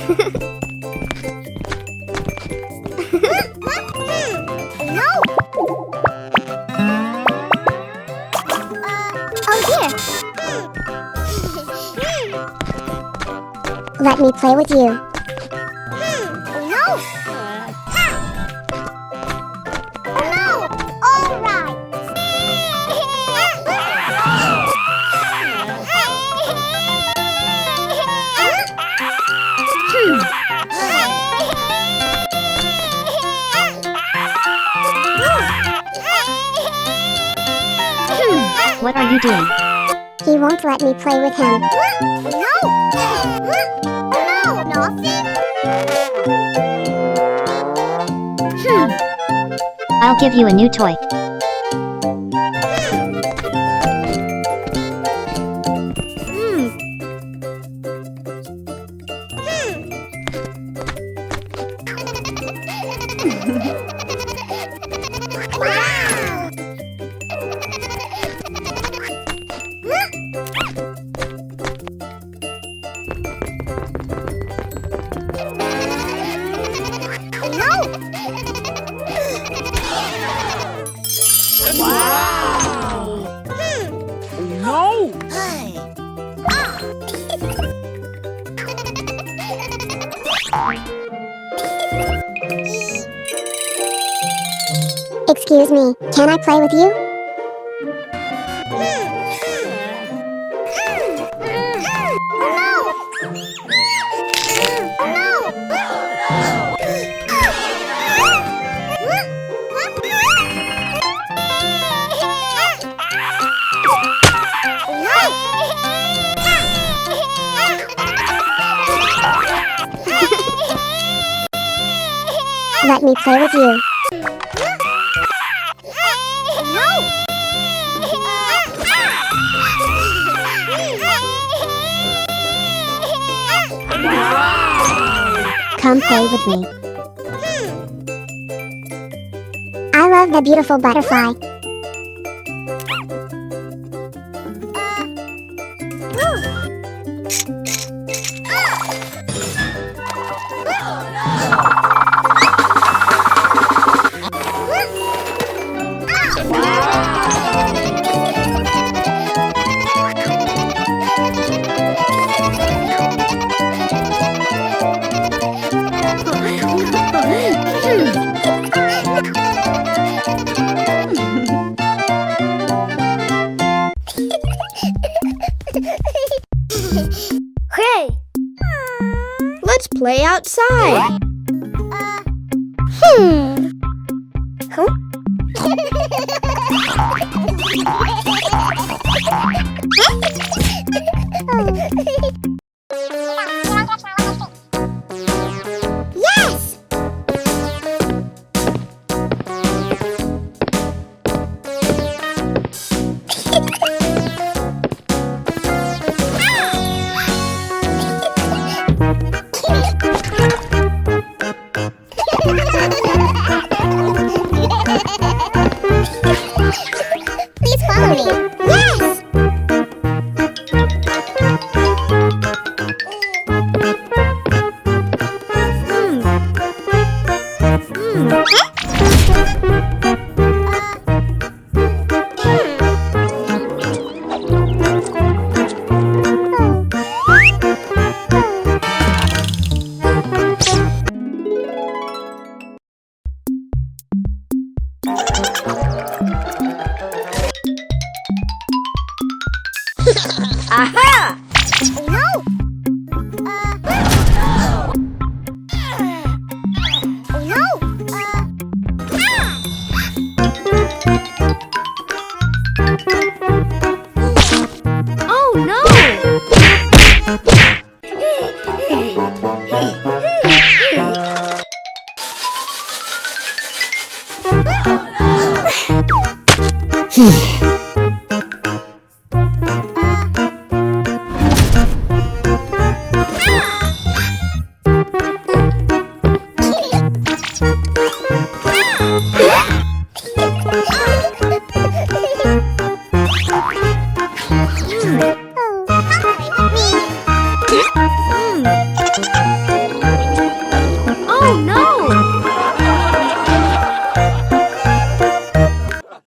No! Oh dear! Let me play with you. No! No! All right! What are you doing? He won't let me play with him. No! No! Nothing! I'll give you a new toy. No! Excuse me, can I play with you? Let me play with you. Come play with me. I love the beautiful butterfly. Hey! Let's play outside. Huh? Yes! Please follow me. Yes! Aha! No! No! Oh no! Hmm.